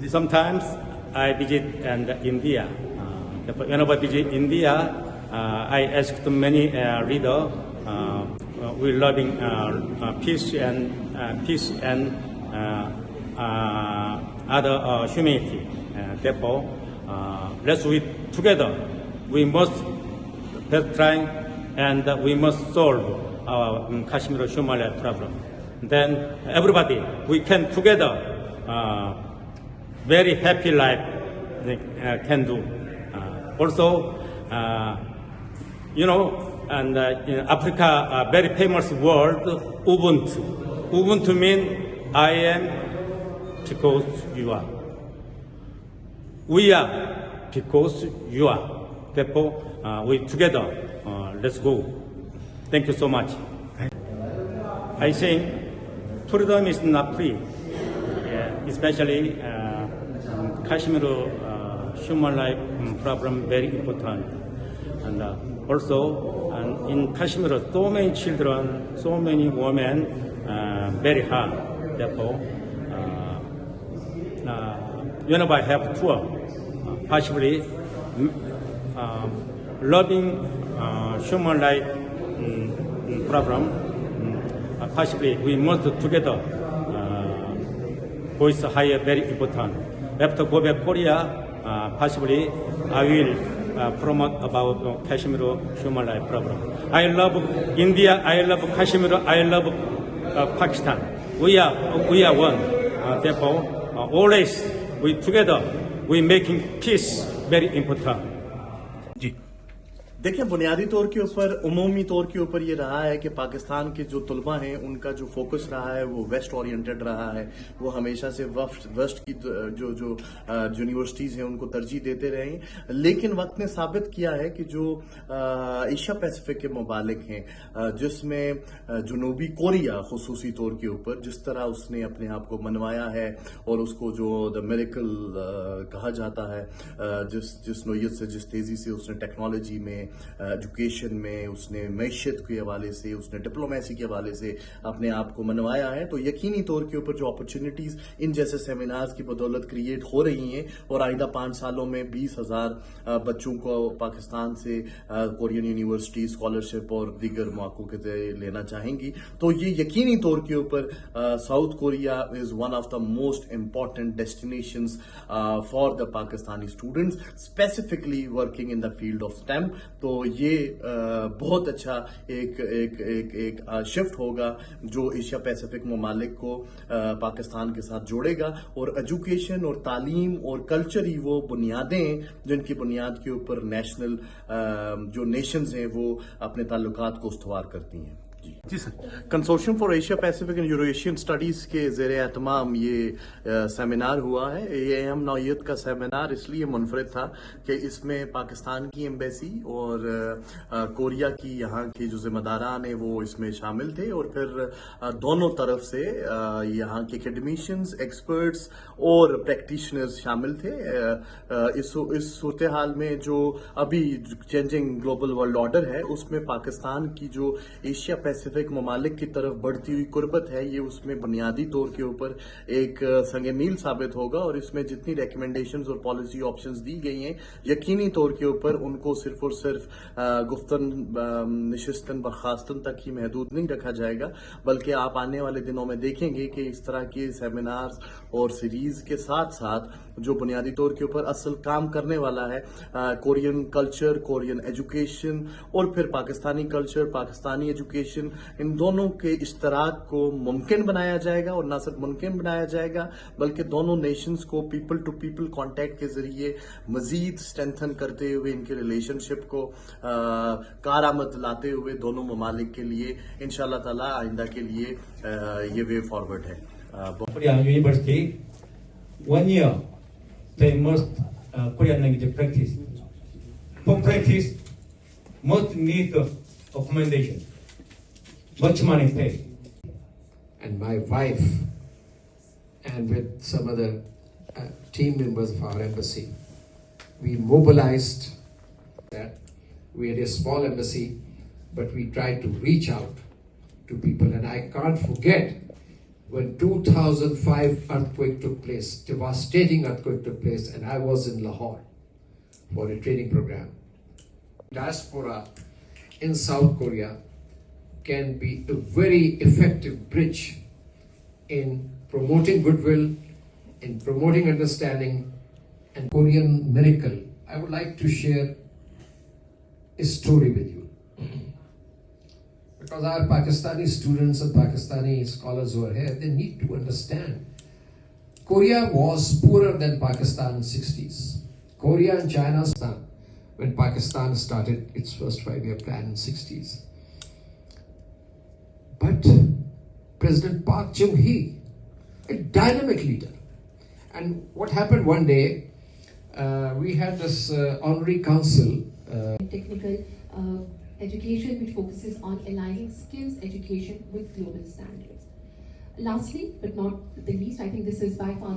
Sometimes I visit India. Whenever I visit India, I ask many leaders. We loving peace and other humanity. Therefore, let's we together. We must try and we must solve our Kashmir human rights problem. Then everybody we can together very happy life can do. Also, and in Africa, very famous word Ubuntu. Ubuntu means I am because you are. We are because you are. Therefore, we together, let's go. Thank you so much. I think freedom is not free, especially Kashmir human life problem very important. And also, in Kashmir, so many children, so many women, very hard. Therefore, whenever I have tour, possibly loving human life problem, possibly we must together voice higher very important. After go back Korea, possibly I will promote about Kashmir human rights problem. I love India, I love Kashmir, I love Pakistan. We are one. Therefore, always we together we making peace very important. देखिए, बुनियादी तौर के ऊपर, उमूमी तौर के ऊपर ये रहा है कि पाकिस्तान के जो तलबा हैं उनका जो फोकस रहा है वो वेस्ट ओरिएंटेड रहा है। वो हमेशा से वेस्ट की जो यूनिवर्सिटीज़ हैं उनको तरजीह देते रहे हैं। लेकिन वक्त ने साबित किया है कि जो एशिया पैसिफिक के ममालिक हैं, जिसमें जनूबी कोरिया खुसूसी तौर के ऊपर जिस तरह उसने अपने आप को मनवाया है और उसको जो द मिरेकल कहा जाता है, जिस नोयत से, जिस तेज़ी से उसने टेक्नोलॉजी में, एजुकेशन में, उसने मैशियत के हवाले से, उसने डिप्लोमेसी के हवाले से अपने आप को मनवाया है, तो यकीनी तौर के ऊपर जो अपॉर्चुनिटीज इन जैसे सेमिनार्स की बदौलत क्रिएट हो रही हैं और आइंदा 5 सालों में 20,000 बच्चों को पाकिस्तान से कोरियन यूनिवर्सिटी स्कॉलरशिप और दीगर मौकों के जरिए लेना चाहेंगी, तो ये यकीनी तौर के ऊपर south Korea is one of the most important destinations for the Pakistani students, specifically working in the field of stem. तो ये बहुत अच्छा एक शिफ्ट होगा जो एशिया पैसिफिक ममालिक को पाकिस्तान के साथ जोड़ेगा, और एजुकेशन और तालीम और कल्चर ही वो बुनियादें जिनकी बुनियाद के ऊपर नेशनल जो नेशंस हैं वो अपने ताल्लुकात को उस्तवार करती हैं। जी sir, consortium for Asia Pacific and Euro Asian studies के ज़ेर एहतमाम ये सेमिनार हुआ है। ये अहम नौइयत का सेमिनार इसलिए मुनफरिद था कि इसमें पाकिस्तान की एम्बेसी और कोरिया की यहाँ की जो ज़िम्मेदारान हैं वो इसमें शामिल थे, और फिर दोनों तरफ से यहाँ के एकेडमिशियंस, एक्सपर्ट्स और प्रैक्टिशनर्स शामिल थे। इस सूरत हाल में जो अभी चेंजिंग ग्लोबल वर्ल्ड ऑर्डर है उसमें पाकिस्तान की जो एशिया पैसिफिक ममालिक की तरफ बढ़ती हुई कुर्बत है, ये उसमें बुनियादी तौर के ऊपर एक संगे मील साबित होगा, और इसमें जितनी रिकमेंडेशंस और पॉलिसी ऑप्शंस दी गई हैं यकीनी तौर के ऊपर उनको सिर्फ और सिर्फ गुफ्तन नशिस्तन बर्खास्तन तक ही महदूद नहीं रखा जाएगा, बल्कि आप आने वाले दिनों में देखेंगे कि इस तरह के सेमिनार्स और सीरीज के साथ साथ जो बुनियादी तौर के ऊपर असल काम करने वाला है कोरियन कल्चर, कोरियन एजुकेशन और फिर पाकिस्तानी कल्चर, पाकिस्तानी एजुकेशन, इन दोनों के इश्तराक को मुमकिन बनाया जाएगा, और न सिर्फ मुमकिन बनाया जाएगा बल्कि दोनों नेशंस को पीपल टू पीपल कॉन्टैक्ट के जरिए मजीद स्ट्रेंथन करते हुए इनके रिलेशनशिप को कारआमद लाते हुए दोनों ममालिक के लिए इंशाअल्लाह ताला आइंदा के लिए ये वे फॉरवर्ड है। Korean University, 1 year they must Korean language practice. For practice, must need accommodation, much money paid. And my wife, and with some other team members of our embassy, we mobilized that. We had a small embassy, but we tried to reach out to people. And I can't forget when 2005 earthquake took place, devastating earthquake took place, and I was in Lahore for a training program. Diaspora in South Korea can be a very effective bridge in promoting goodwill, in promoting understanding, and Korean miracle. I would like to share a story with you. Because our Pakistani students and Pakistani scholars who are here, they need to understand. Korea was poorer than Pakistan in the 60s. Korea and China started when Pakistan started its first 5-year plan in the 60s. But President Park Chung-hee, a dynamic leader. And what happened one day, we had this honorary council. Technical education which focuses on aligning skills education with global standards. Lastly, but not the least, I think this is by far